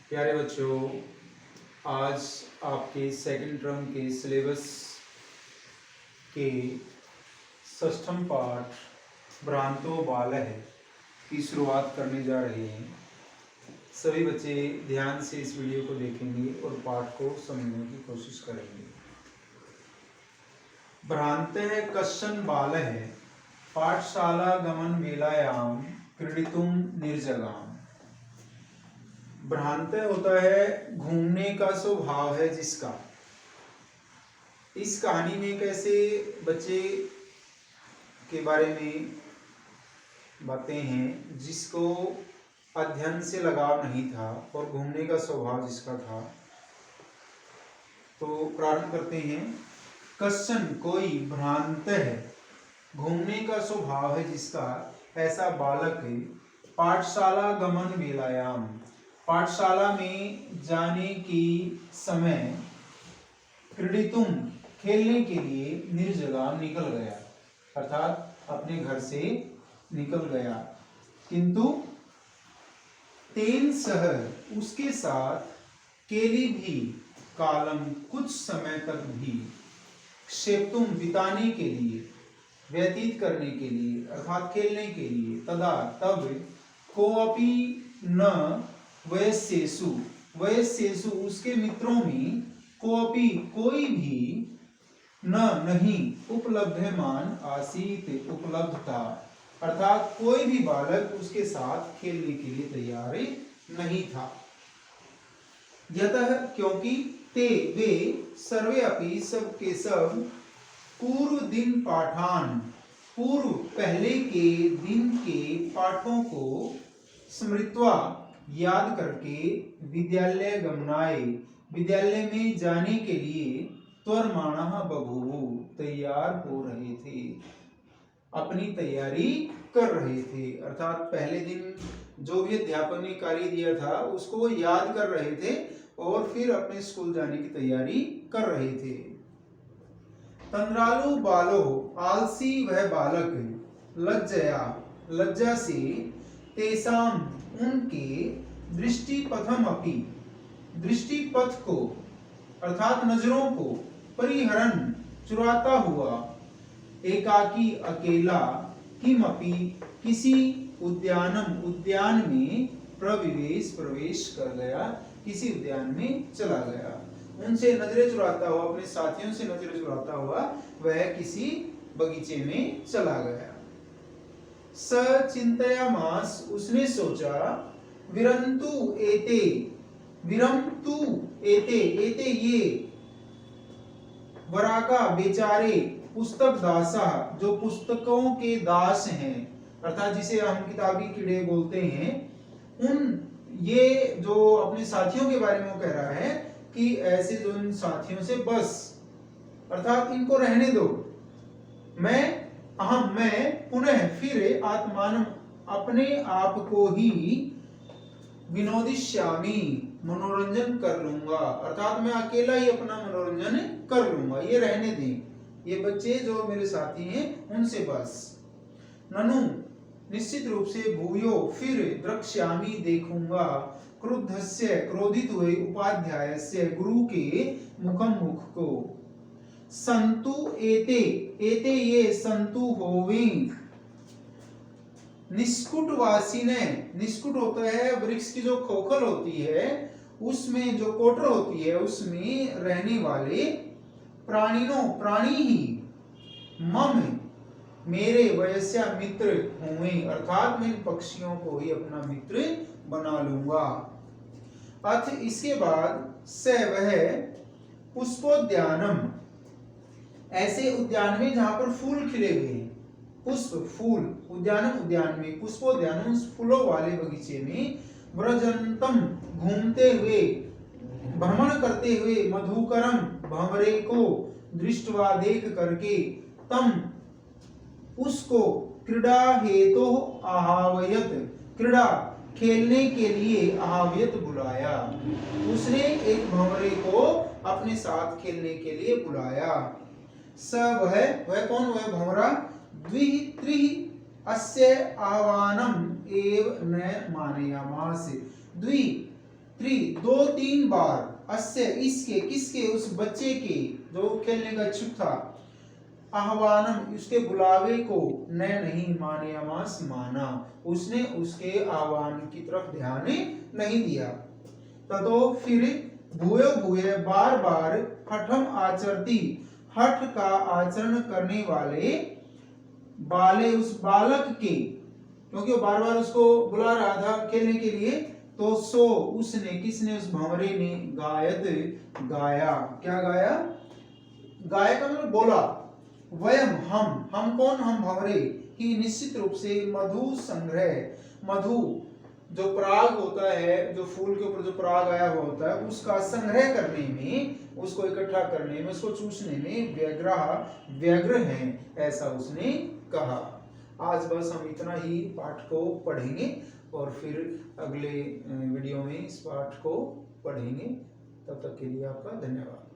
प्यारे बच्चों, आज आपके सेकंड टर्म के सिलेबस के षष्ठम पाठ भ्रांतो बालः की शुरुआत करने जा रहे हैं। सभी बच्चे ध्यान से इस वीडियो को देखेंगे और पाठ को समझने की कोशिश करेंगे। भ्रांतः कश्चन बालः पाठशाला गमन वेलायां क्रीडितुं निर्जगाम। भ्रांत होता है घूमने का स्वभाव है जिसका। इस कहानी में एक ऐसे बच्चे के बारे में बातें हैं जिसको अध्ययन से लगाव नहीं था और घूमने का स्वभाव जिसका था। तो प्रारंभ करते हैं। कश्चन कोई, भ्रांत है घूमने का स्वभाव है जिसका, ऐसा बालक पाठशाला गमन वेलायाम पाठशाला में जाने की समय क्रीडितुम खेलने के लिए निर्जगाम निकल गया, अर्थात अपने घर से निकल गया। किंतु तेन सह उसके साथ केली भी कालम कुछ समय तक भी क्षेप्तुम बिताने के लिए, व्यतीत करने के लिए अर्थात खेलने के लिए, तदा तब कोअपि न वयस्येषु उसके मित्रों में कोअपि कोई भी नहीं उपलब्धमान आसीत उपलब्ध था, अर्थात कोई भी बालक उसके साथ खेलने के लिए तैयार नहीं था। यतः क्योंकि ते वे सर्वे अपि सब के सब पूर्व दिन पाठान पूर्व पहले के दिन के पाठों को स्मृत्वा याद करके विद्यालय गमनाय विद्यालय में जाने के लिए त्वरमाणः बभूवु तैयार हो रहे थे, अपनी तैयारी कर रहे थे। अर्थात पहले दिन जो भी अध्यापक ने कार्य दिया था उसको वो याद कर रहे थे और फिर अपने स्कूल जाने की तैयारी कर रहे थे। तंद्रालु बालो आलसी वह बालक लज्जा से तेसाम उनके दृष्टिपथ को अर्थात नजरों को परिहरन चुराता हुआ एकाकी अकेला किमपि किसी उद्यान में प्रवेश कर गया, किसी उद्यान में चला गया। उनसे नजरें चुराता हुआ, अपने साथियों से नजरें चुराता हुआ वह किसी बगीचे में चला गया। स चिंतयामास उसने सोचा, विरंतु एते ये वराका बेचारे पुस्तक दासा जो पुस्तकों के दास हैं, अर्थात जिसे हम किताबी कीड़े बोलते हैं, उन ये जो अपने साथियों के बारे में वो कह रहा है कि ऐसे जो इन साथियों से बस, अर्थात इनको रहने दो। मैं पुनः फिर आत्मान अपने आप को ही विनोदिष्यामि मनोरंजन कर लूंगा, अर्थात मैं अकेला ही अपना मनोरंजन कर लूंगा, ये रहने दें, ये बच्चे जो मेरे साथी हैं उनसे बस। ननु निश्चित रूप से भूयो फिर द्रक्ष्यामि देखूंगा क्रुद्धस्य क्रोधित हुए उपाध्यायस्य गुरु के मुख को। संतु एते ये संतु होवे निष्कुटवासी ने, निष्कुट होता है वृक्ष की जो खोखल होती है उसमें जो कोटर होती है उसमें रहने वाले प्राणी ही मम मेरे वयस्या मित्र हुए, अर्थात मैं इन पक्षियों को ही अपना मित्र बना लूंगा। अथ इसके बाद स वह पुष्पोद्यानम ऐसे उद्यान में जहां पर फूल खिले हुए हैं, पुष्प फूल उद्यान में पुष्पोद्यान फूलों वाले बगीचे में व्रजंतम घूमते हुए भ्रमण करते हुए मधुकरम भंवरे को दृष्टवा देख करके तम उसको क्रीड़ा हेतु आहावयत क्रीड़ा खेलने के लिए आहावयत बुलाया, उसने एक भंवरे को अपने साथ खेलने के लिए बुलाया। स वह कौन, वह भंवरा द्वित्रिः अस्य आह्वानम एव न मानयामास, दो तीन बार अस्य इसके किसके उस बच्चे के जो खेलने का इच्छुक था आह्वानम उसके बुलावे को न नहीं मानयामास माना उसने उसके आह्वान की तरफ ध्यान नहीं दिया। ततो फिर भूयो भूय बार बार हठम आचरती हठ का आचरण करने वाले उस बालक के क्योंकि वो बार बार उसको बुला रहा था खेलने के लिए तो सो उसने किसने उस भंवरे ने गायत गाया क्या गाया गाय का मतलब बोला वयम हम कौन हम भंवरे ही निश्चित रूप से मधु संग्रह मधु जो पराग होता है जो फूल के ऊपर जो पराग आया हुआ होता है उसका संग्रह करने में उसको इकट्ठा करने में उसको चूसने में व्यग्र हैं ऐसा उसने कहा। आज बस हम इतना ही पाठ को पढ़ेंगे और फिर अगले वीडियो में इस पाठ को पढ़ेंगे। तब तक के लिए आपका धन्यवाद।